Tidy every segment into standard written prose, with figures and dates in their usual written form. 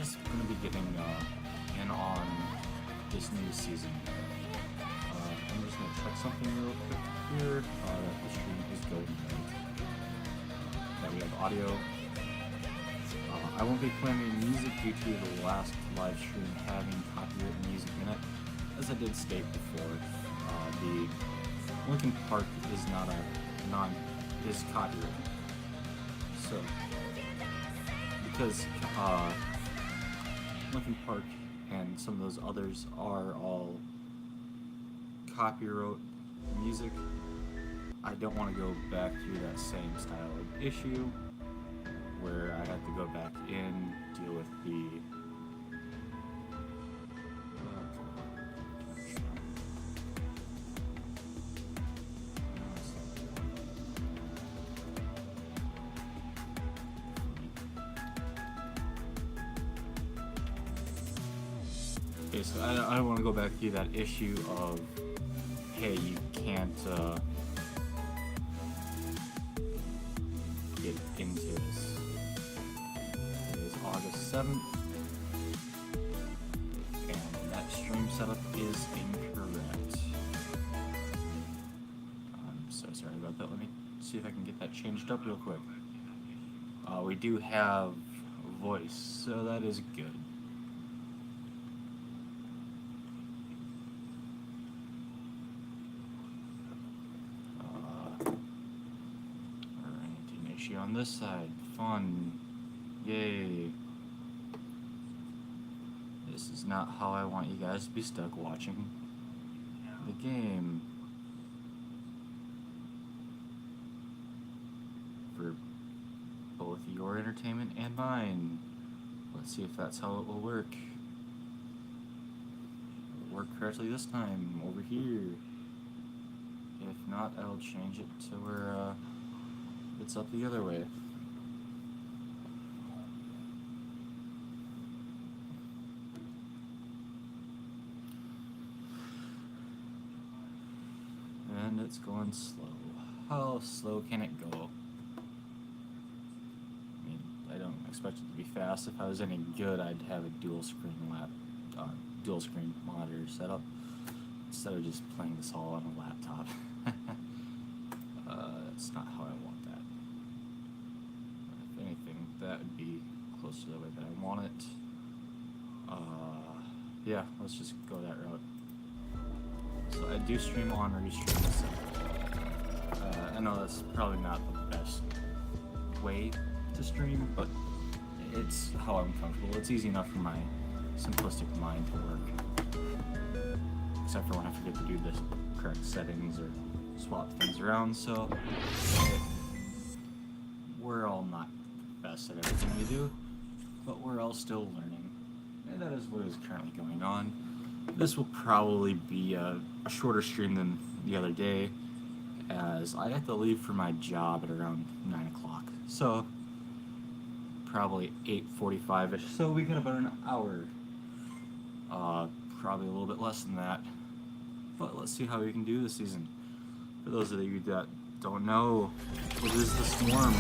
guys going to be getting in on this new season? I'm just going to check something real quick here. That the stream is going right. That we have audio. I won't be playing any music due to the last live stream having copyright music in it. As I did state before, the Linkin Park is not is copyrighted. So, because Linkin Park and some of those others are all copyright music, I don't want to go back through that same style of issue where I have to go back in, deal with the okay, so I don't want to go back through that issue of, hey, you can't get into this. It is August 7th, and that stream setup is incorrect. I'm so sorry about that. Let me see if I can get that changed up real quick. We do have voice, so that is good. On this side, fun, yay. This is not how I want you guys to be stuck watching the game. For both your entertainment and mine. Let's see if that's how it will work. It'll work correctly this time, over here. If not, I'll change it to where it's up the other way. And it's going slow. How slow can it go? I mean, I don't expect it to be fast. If I was any good, I'd have a dual screen monitor set up instead of just playing this all on a laptop. That's not how I want that. If anything, that would be closer to the way that I want it. Yeah, let's just go that route. So I do stream on Restream myself. I know that's probably not the best way to stream, but it's how I'm comfortable. It's easy enough for my simplistic mind to work. Except for when I forget to do the correct settings or swap things around, so we're all not the best at everything we do, but we're all still learning, and that is what is currently going on. This will probably be a shorter stream than the other day, as I have to leave for my job at around 9 o'clock, so probably 8:45ish, so we got about an hour, probably a little bit less than that, but let's see how we can do this season. For those of you that don't know, what is the Swarm?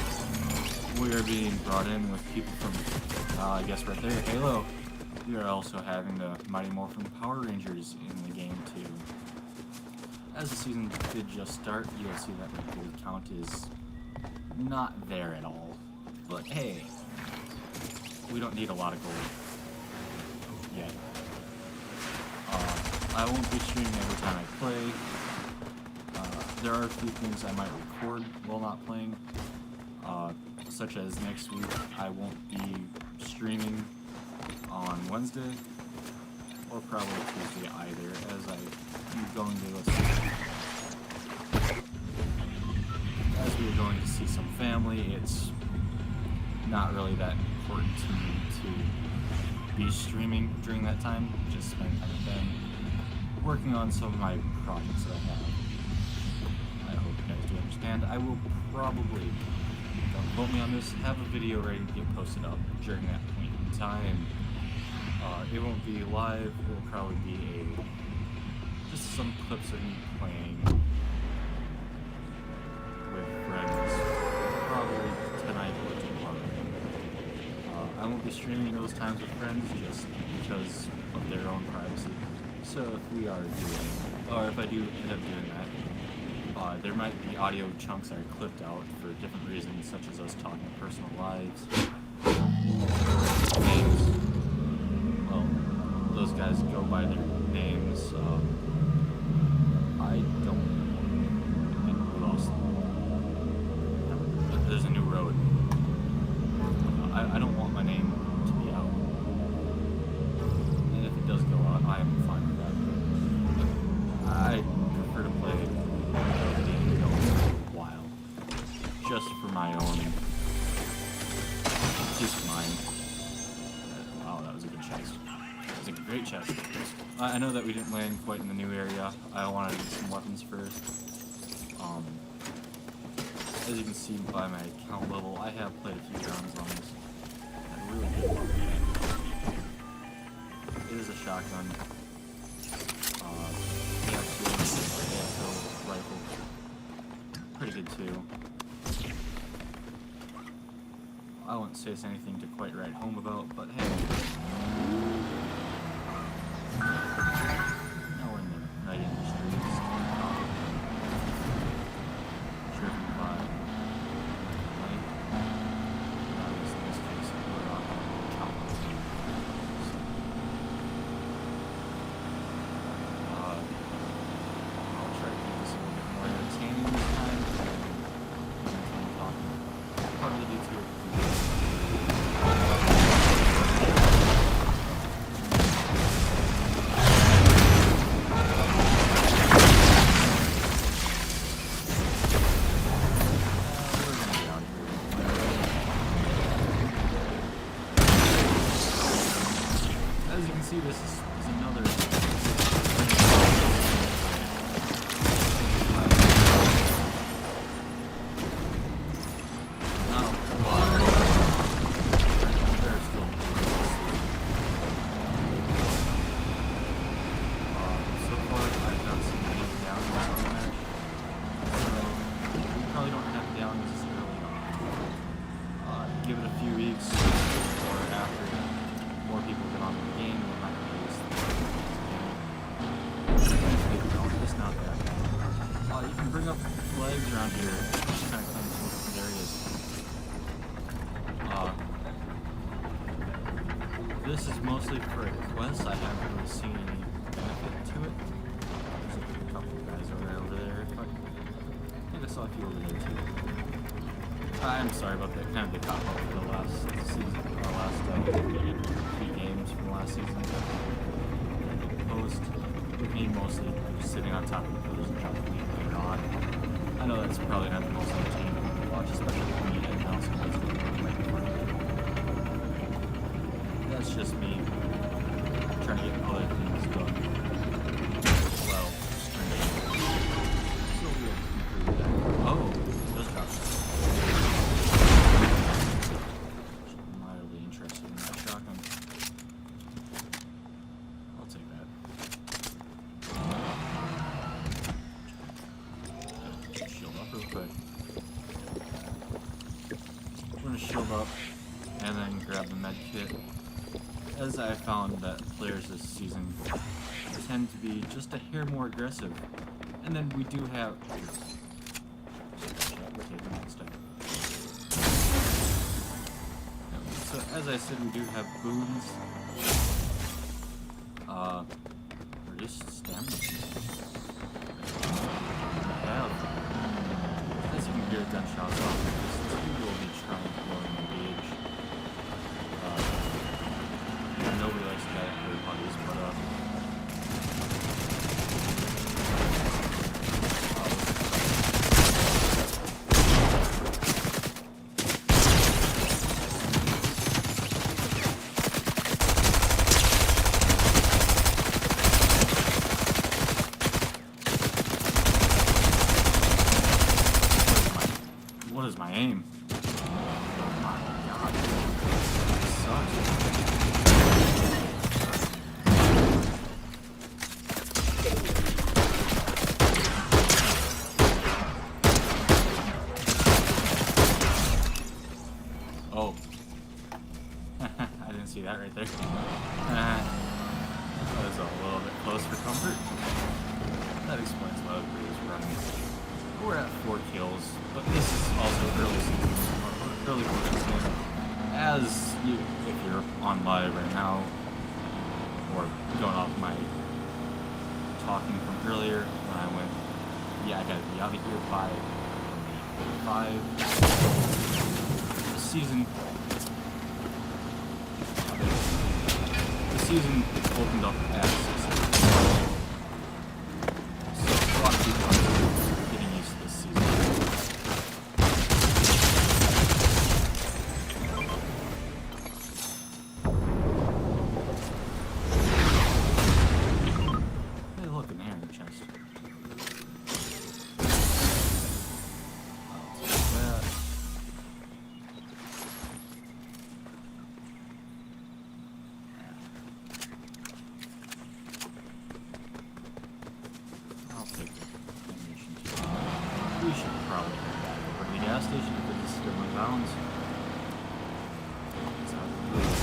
We are being brought in with people from, I guess right there, Halo. We are also having the Mighty Morphin Power Rangers in the game too. As the season did just start, you'll see that the gold count is not there at all. But hey, we don't need a lot of gold yet. I won't be streaming every time I play. There are a few things I might record while not playing, such as next week I won't be streaming on Wednesday, or probably Tuesday either, as I'm going to as we are going to see some family. It's not really that important to me to be streaming during that time, just spend time with them, working on some of my projects that I have. I hope you guys do understand. I will probably, don't quote me on this, have a video ready to get posted up during that point in time. It won't be live, it will probably be just some clips of me playing with friends, probably tonight or tomorrow. I won't be streaming those times with friends just because of their own privacy. So if we are doing, or if I do end up doing that, there might be audio chunks that are clipped out for different reasons, such as us talking personal lives, names. Well, those guys go by their names. I don't. And who else? There's a new road. I don't want my name to be out. And if it does go out, I am fine with that. I prefer to play the game a while. Just for my own peace of mind. Wow, that was a good chest. That was a great chest. I know that we didn't land quite in the new area. I wanted to get some weapons first. As you can see by my account level, I have played a few rounds on this. I really good luck with that. It is a shotgun. The ASO rifle. Pretty good too. I wouldn't say it's anything to quite write home about, but hey. Now we're in the night industry. Driven by light. At least in this case, we're on chocolate. I'll try to keep this a little bit more entertaining this time. Probably do too. As you can see, this is another. Give it a few weeks, or after more people get on the game, we might release the game. It's not bad. You can bring up flags around here, just kind of come from different areas. This is mostly for a quest. I haven't really seen any benefit to it. There's a couple of guys over there. I think I saw a few over there too. I'm sorry about that. Kind of the cop out for the last season, last few games from last season. Post with me mostly just sitting on top of the pillars and trying to leave later on. I know that's probably not the most entertaining thing to watch, especially for me and now somebody's going to make it funny. That's just me trying to get other things done. Well, just trying to. So we'll conclude that. Oh, those cops. Mildly interested in that shotgun. I'll take that. Shield up real quick. We're gonna shield up and then grab the med kit. As I found that players this season tend to be just a hair more aggressive. And then we do have. So as I said, we do have boons. Reduced stamina. We have, as you can hear gunshots off the distance, we will be trying to blow in the gauge. Nobody likes to get third parties, but what is my aim? can't see that right there. That was a little bit close for comfort. That explains why everybody's running. We're at 4 kills, but this is also early season, early season. As you, if you're on live right now, or going off my talking from earlier when I went, yeah, I gotta be out of here by 5. The season opened up at 6. So a lot of people are getting used to this season. Hey, look, an iron chest. I'll take that. I'll take it. We should probably head back over to the gas station if this is my balance. That's how it really works.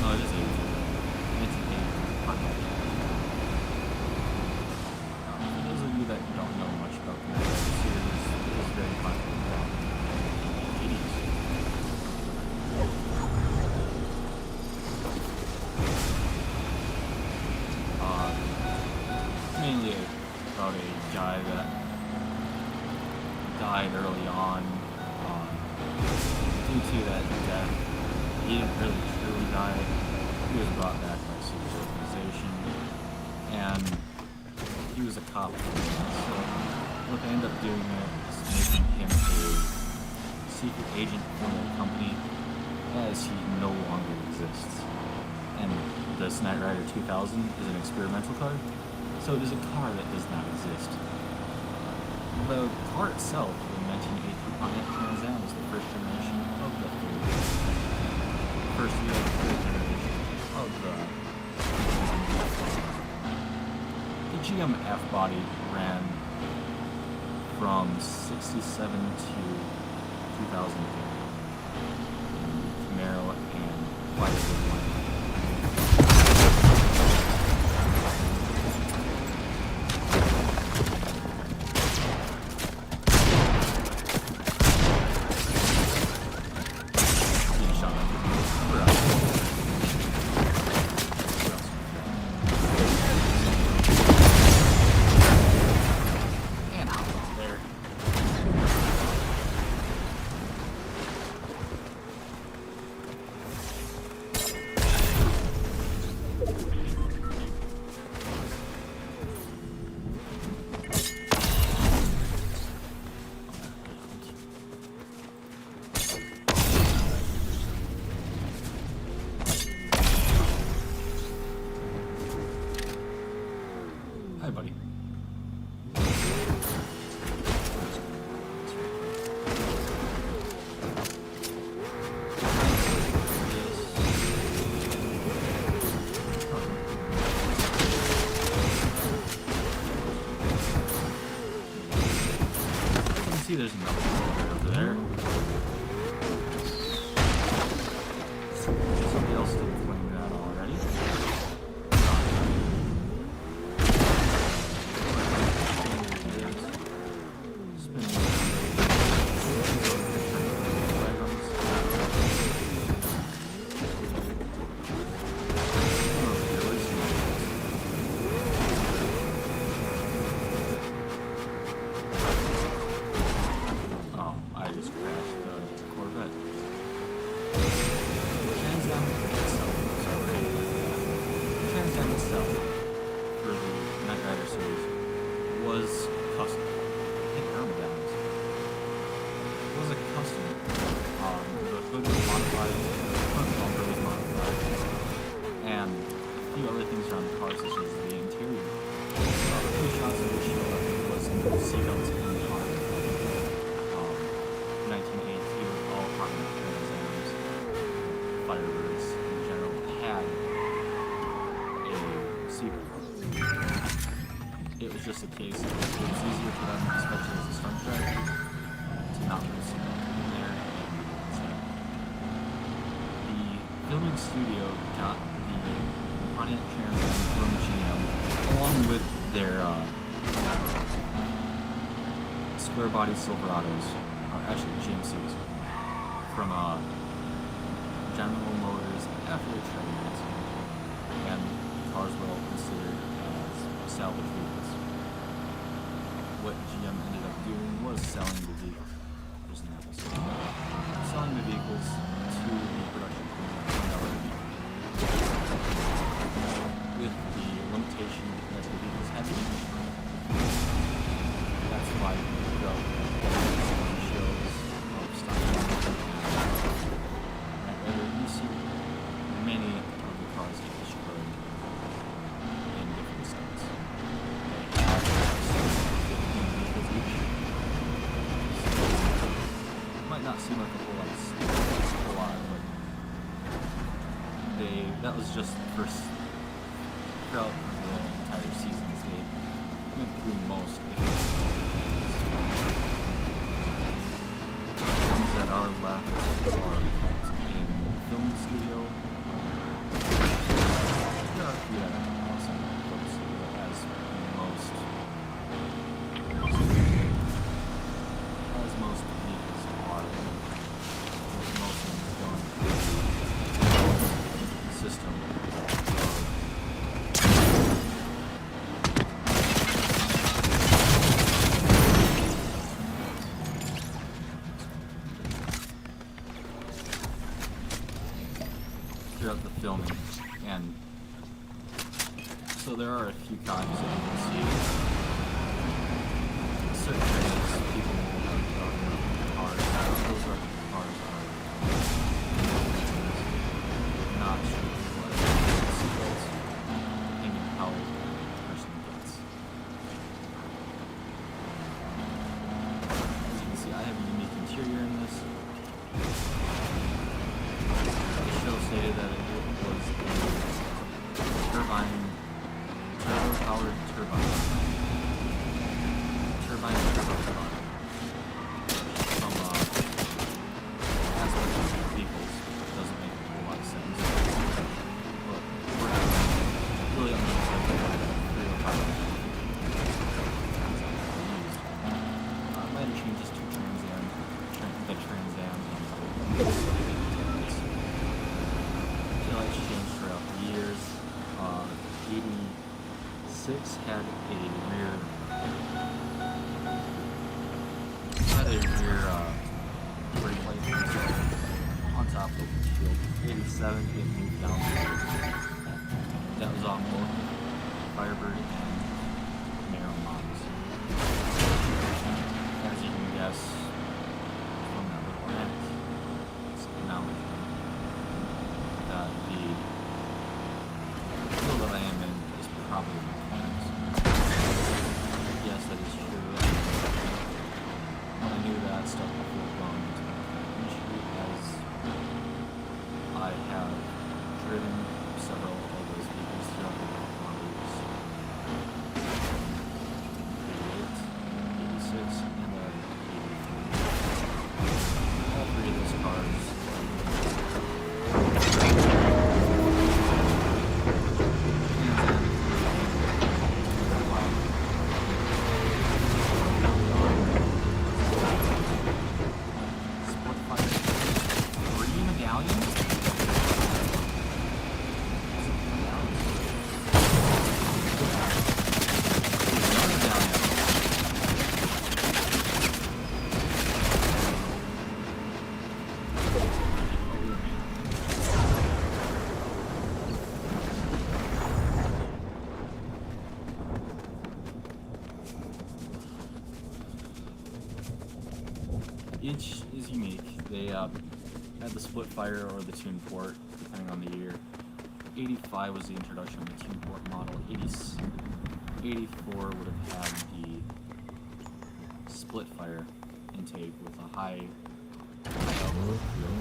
No, it is 8. It's an 8. For those of you that don't know much about the series, it is very popular in the 80s. Mainly about a guy that died early on due to that death. He didn't really truly die. He was brought back by a secret organization, and he was a cop. So what they end up doing is making him a secret agent for their company, as he no longer exists. And this Knight Rider 2000 is an experimental car. So it is a car that does not exist. The car itself, the 1980 on8 Trans Am, is the first generation of the first generation of the GM F-body ran from 67 to 2000 Camaro and Firebird. Hi, buddy. You can see there's another one over there. Somebody else didn't claim that already. it was just a case of it was easier for them, especially as a stunt track, to not put some in there. The filming studio got the on8 Trans Am from GM, along with their square body Silverados, or actually GMCs, from General Motors after they traded it, and cars were all considered as salvage vehicles. What GM ended up doing was selling the vehicle. There's an episode. Selling the vehicles to the production company with the limitation that the vehicles had to be. That's why we go shows of stuff. And you see many of the cars get destroyed in different stunts. They have 15 vehicles each. It might not seem like a whole lot, but that was just the first throughout the entire seasons. They went through most of the ones that are left are kept in the film studio. There are a few that are also in the film studio, as most vehicles are. Most of them are going through the system. Throughout the filming, and so there are a few times that you can see certain areas people will have cars. Those are cars are not what seatbelts, depending on how the person gets. As you can see, I have a unique interior in this. The show stated that it was a turbo-powered turbine turbo car. From aspect of vehicles, doesn't make a whole lot of sense. But we're really unlimited with 305. Might have changed just to Trans Am, the Trans Am. It's changed throughout the years. 86 had a rear brake light on top of the windshield. 87 it moved down. That was on both Firebird and Camaro models. As you can guess from that little end, it's acknowledged that the field that I am in is probably mechanics. Yes, that is true. When I knew that, stuff before going into the industry, as I have driven several of those vehicles throughout the models 88, 86, and 83. All three of those cars each is unique. They had the split fire or the tune port, depending on the year. 85 was the introduction of the tune port model. 84 would have had the split fire intake with a high level of fuel.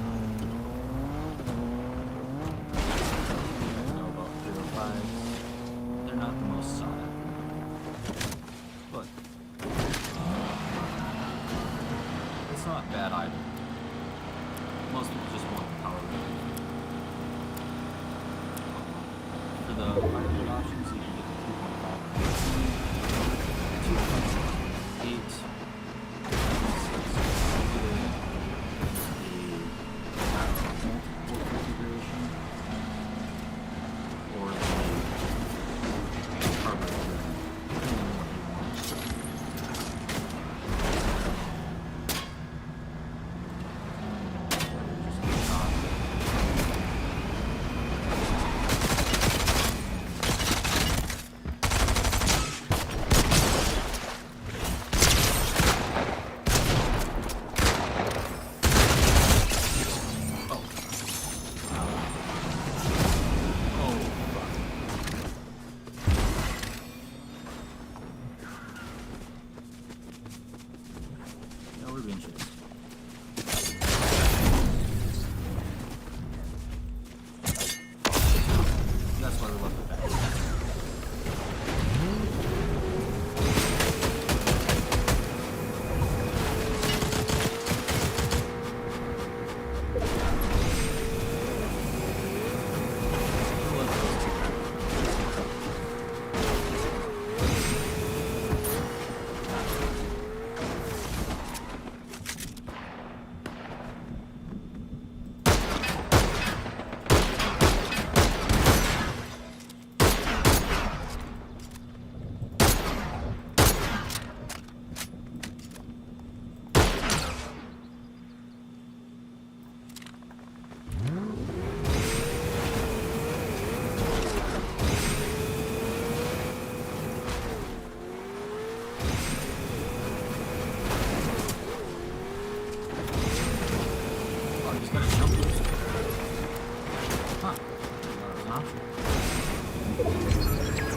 You guys know about 305s. They're not the most sought after. bad either. Most people just want the power rating. For the firewood options, you can get the 2.5, 2.8,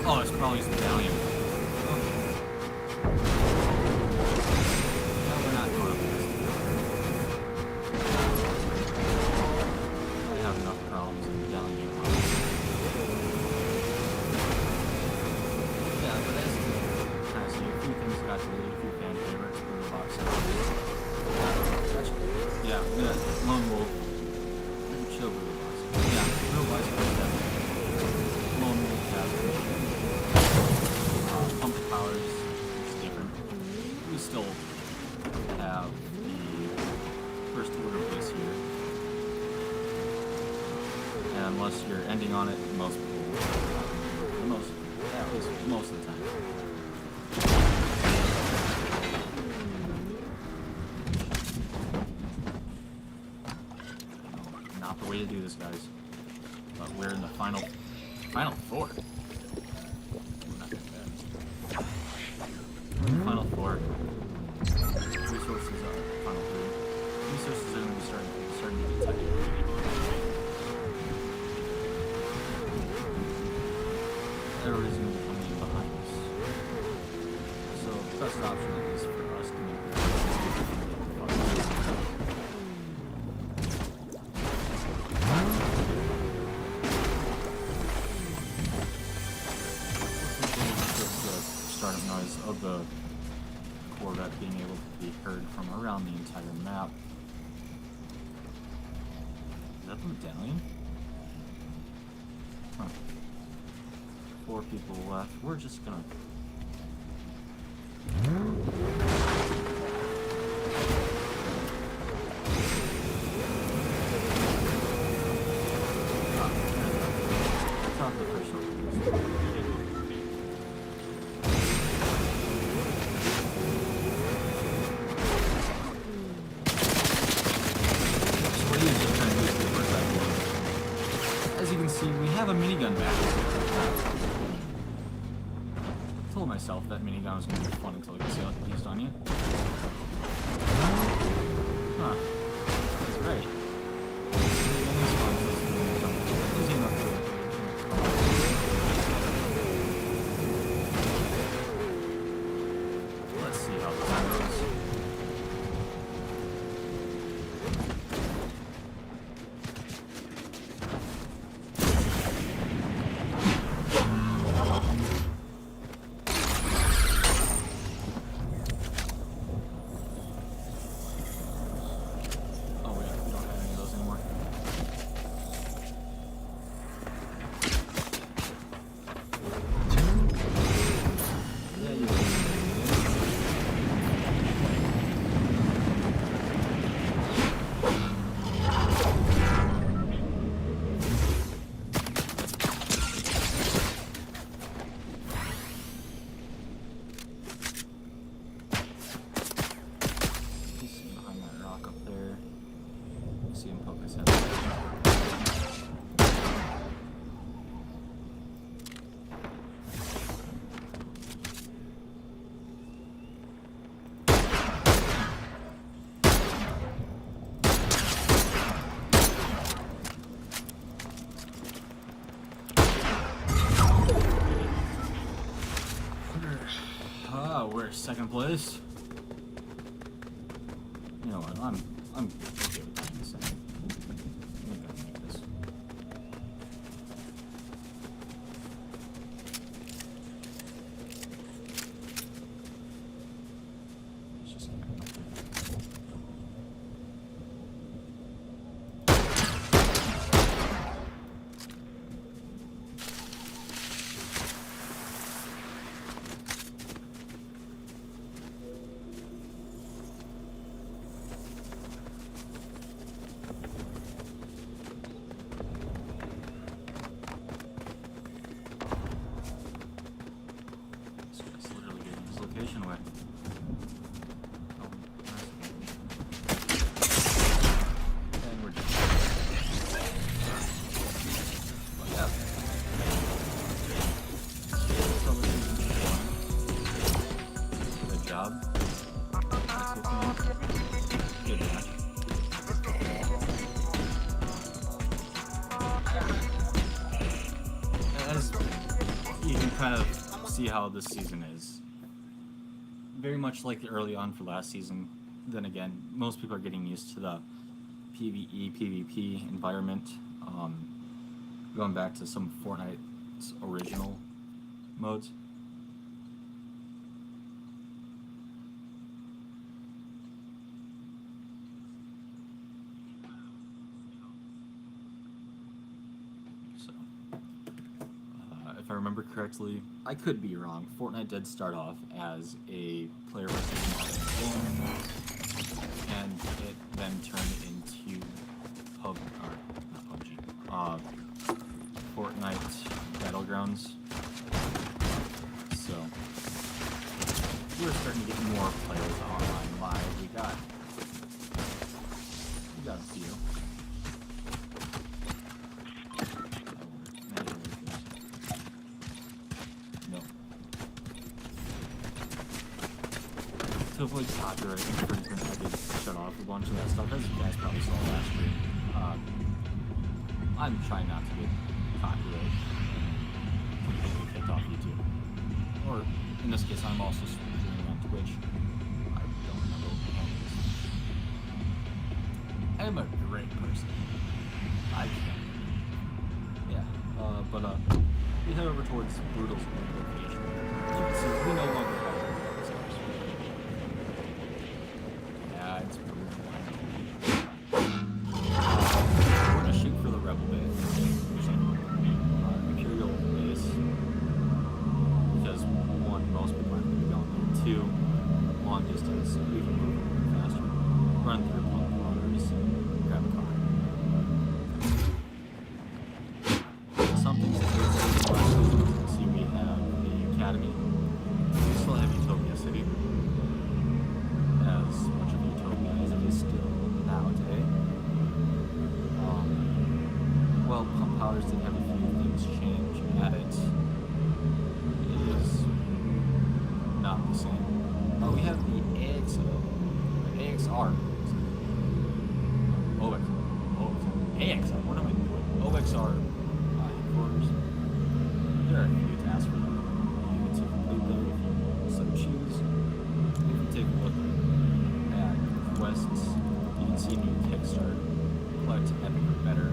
Oh, it's probably his medallion. No, we're not going up this. I have enough problems in medallion. Yeah, but as you kind of see, a few things got deleted, a few fan favorites for the box. Yeah, Lone Wolf. Chill with the box. Yeah, real box. Lone Wolf has pump powers, which is different. We still have the first order of this here. And unless you're ending on it, most people will. At least most of the time. Not the way to do this, guys. But we're in the final four. Final four. Resources are final three. Resources are going to be starting to get tight. Everybody's going to be coming in behind us. So the best option is for us to make this. Startup noise of the Corvette being able to be heard from around the entire map. Is that the medallion? Huh. 4 people left. We're just gonna... Top of the first one. As you can see, we have a minigun back. I told myself that minigun was going to be fun until it gets used on you. Huh. That's great. Let's see how this goes. We're second place. You know what? I'm okay with that in a second. I'm gonna make this. Let's just literally giving his location away. Oh, and we're done. But yeah. So good job. Good match. As you can kind of see how this season is. Very much like early on for last season. Then again, most people are getting used to the PvE, PvP environment. Going back to some of Fortnite's original modes. So, if I remember correctly, I could be wrong. Fortnite did start off as a player versus game, and it then turned into not PUBG, Fortnite Battlegrounds. So we're starting to get more players online live. We got a few. To avoid copyright infringement, I did shut off a bunch of that stuff, as you guys probably saw last year. I'm trying not to get copyright completely kicked off YouTube. Or, in this case, I'm also streaming on Twitch. I don't remember what the hell it is. I am a great person. I can. Yeah, we head over towards Brutal's location. As you can see, we no longer have it's brutal. We're gonna shoot for the Rebel base, Imperial base, because one, most people aren't gonna be going there. Two, long distance, so we can move a little faster. Run through pump waters, grab a car. Some things that we're see, we have the Academy. We still have Utopia City. As much of Utopia as it is still nowadays. Well, Pump Powers did have a few things change at it. It is not the same. We have the AXR. AXR. What am I doing? OXR headquarters. There are a few tasks for them. You get to complete them if you so choose. If you take a look at quests, you can see new kickstart, collect epic or better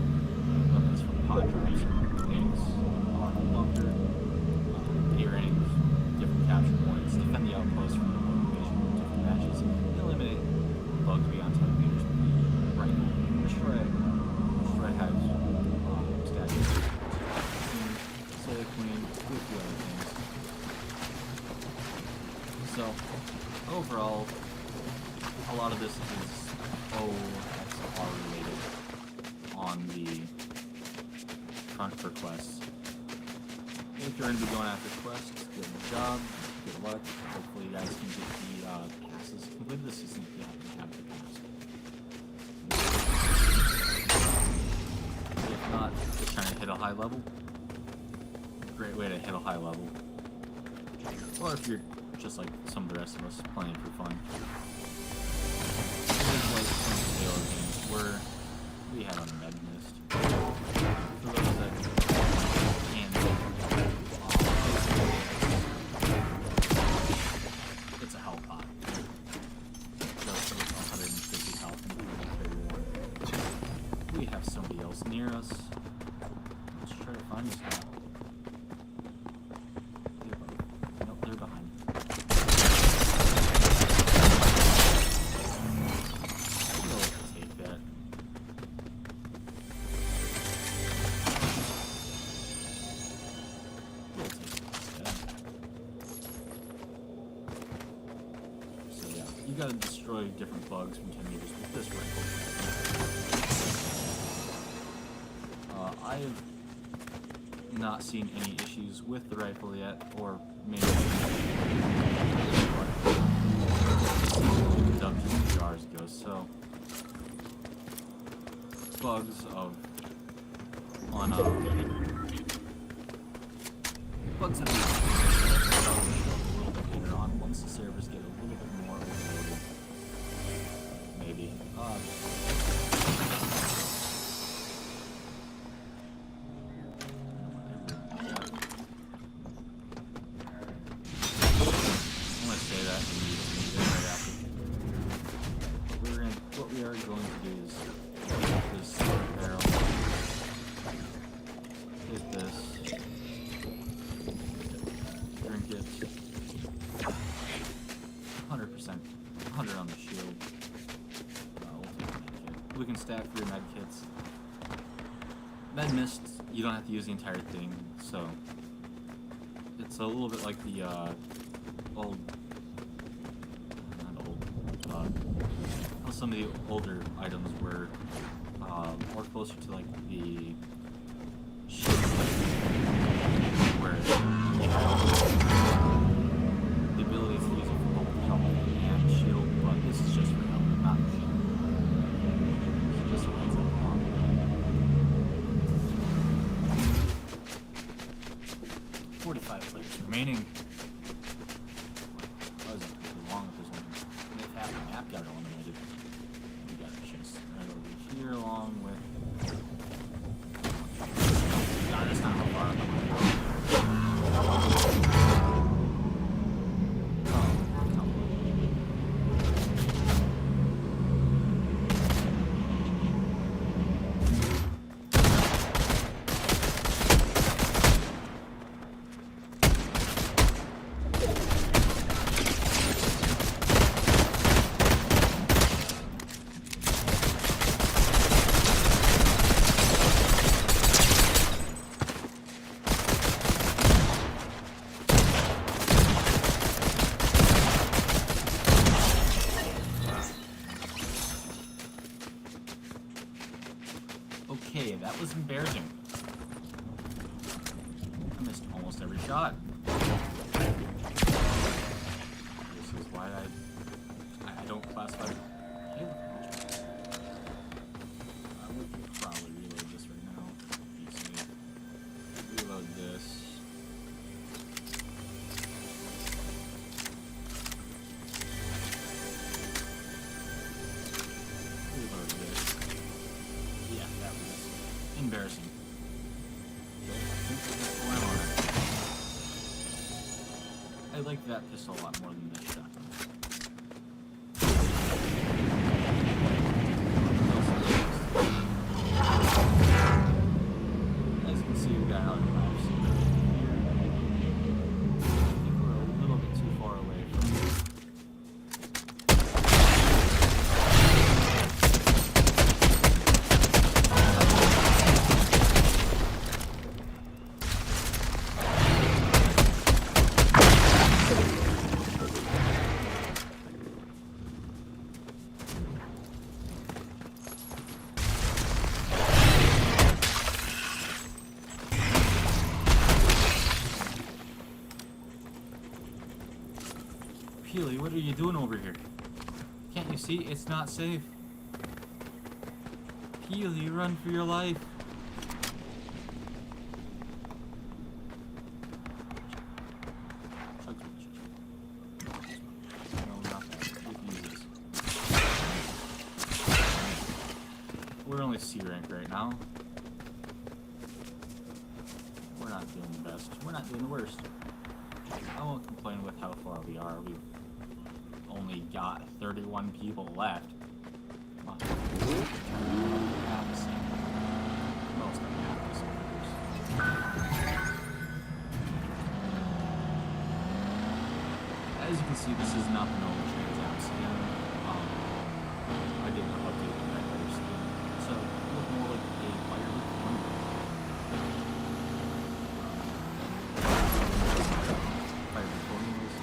weapons from pod drops, things, bunker, earrings, different capture points, defend the outpost from the invasion of different matches, eliminate bugs beyond 10 meters, rifle, destroy hives, statues, slay the queen, do a few other things. So, overall, a lot of this is OXR related on the front for quests. If you're going to be going after quests, good job, good luck. Hopefully you guys can get the passes completed this season if you happen to have the pass. If not, just trying to hit a high level. Great way to hit a high level. Or if you're just like some of the rest of us, playing for fun. It is like some Halo games where we have a med mist. For those that can us. Let's try to find this guy. Nope, they're behind. We'll take that. We'll take it instead. So yeah, you gotta destroy different bugs from 10 meters with this rifle. I have not seen any issues with the rifle yet, or maybe WPRs go, so bugs of on bugs of these a little bit later on once the servers get a little bit more overloaded. Maybe. What we are going to do is take this barrel, hit this, drink it, 100%, 100 on the shield. We'll take a med kit. We can stack 3 med kits. Med mist, you don't have to use the entire thing, so it's a little bit like the old. Some of the older items were more closer to like the shield, where you have the ability to use it for both helmet and shield, but this is just for helmet, not shield. So just a heads up on that. 45 players remaining. That wasn't too long if there's only half the map got eliminated. Here along with God, that's not how far I'm going to go. Okay, that was embarrassing. I missed almost every shot. This is why I don't classify Halo. I would probably reload this right now. Easily. Reload this. Reload this. Yeah, that was embarrassing. I like that pistol a lot more than this shotgun. As you can see, we got other maps here. I think we're a little bit too far away from this. Peely, what are you doing over here? Can't you see? It's not safe. Peely, run for your life. No, not that. We can use this. We're only C rank right now. We're not doing the best. We're not doing the worst. I won't complain with how far we are. We've only got 31 people left. Come on. Most can see, this is not the normal Trans Am skin. I didn't update the firefighter skin, so it looked more like a fire corner. Fire recording was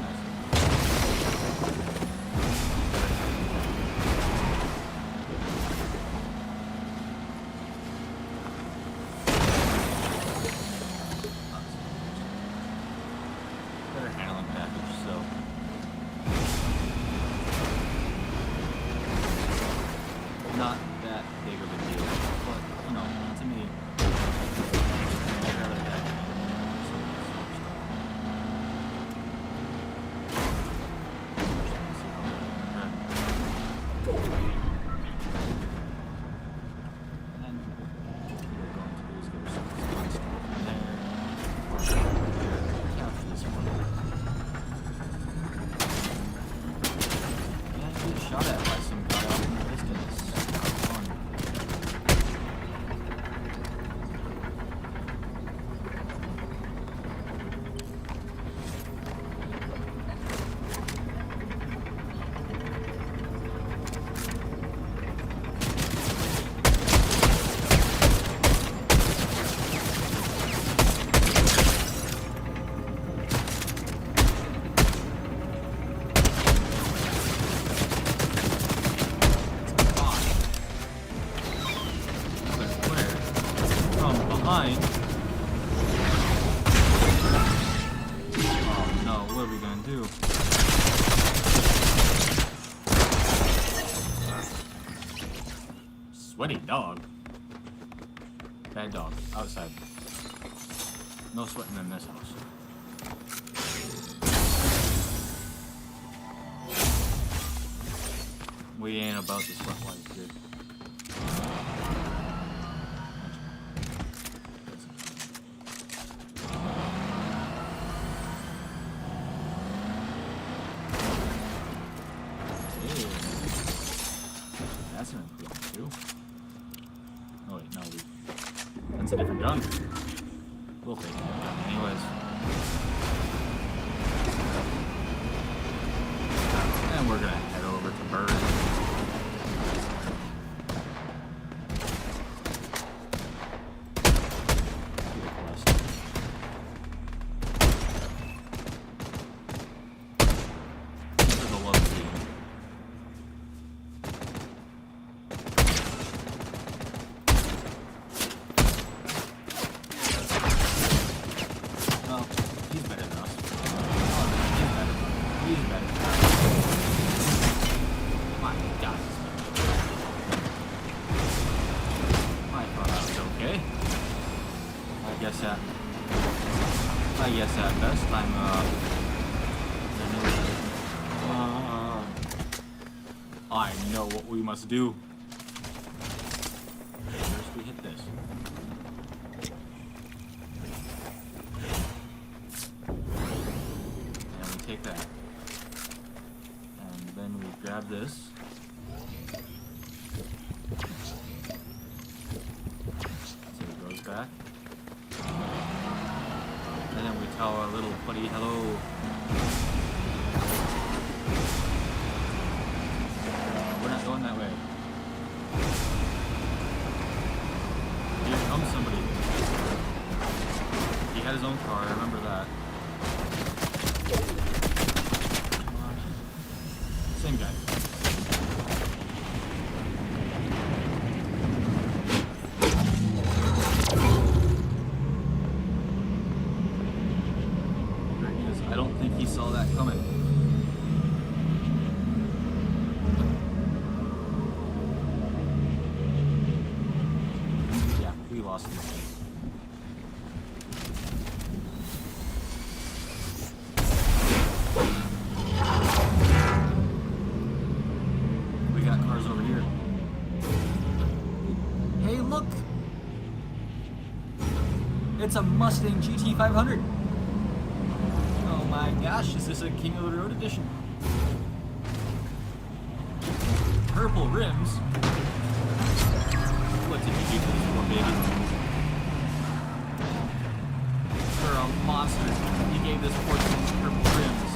nice. Better handling package, so. Not that big of a deal, but, you know, to me, I'd rather have some and we're going to do is go some fun stuff in there, capture this one, and get shot at by some guy off in the distance. Behind. Oh no, what are we gonna do? Sweaty dog. Bad dog. Outside. No sweating in this house. We ain't about to sweat like good. That's an improvement too. Oh wait, no, that's a different gun. We'll take that gun anyways. And we're gonna head over to Bird. I guess at best I know what we must do. First we hit this. And we take that. And then we grab this. So it goes back. And then we tell our little buddy hello. We're not going that way. Here comes somebody. He had his own car, I remember that. Same guy. I don't think he saw that coming. Yeah, we lost him. We got cars over here. Hey, look! It's a Mustang GT 500. Oh my gosh, is this a King of the Road edition? Purple rims? What did you do for this poor baby? You're a monster. You gave this poor thing purple rims.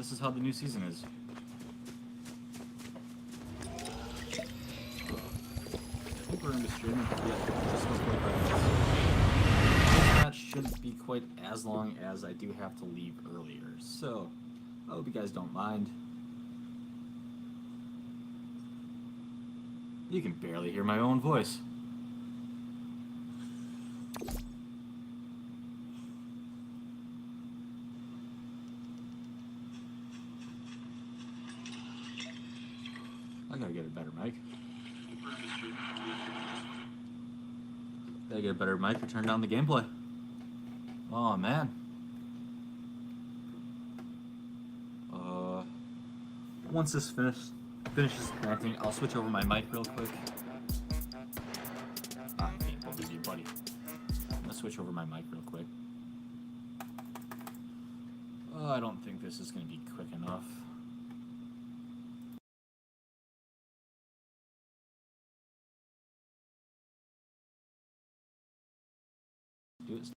this is how the new season is. I think we're going to be streaming for just about 45 minutes. This match shouldn't be quite as long as I do have to leave earlier, so I hope you guys don't mind. You can barely hear my own voice. I gotta get a better mic. Gotta get a better mic or turn down the gameplay. Oh man. Once this finishes connecting, I'll switch over my mic real quick. I can't believe you, buddy. I'm gonna switch over my mic real quick. Oh, I don't think this is gonna be quick enough. Do it.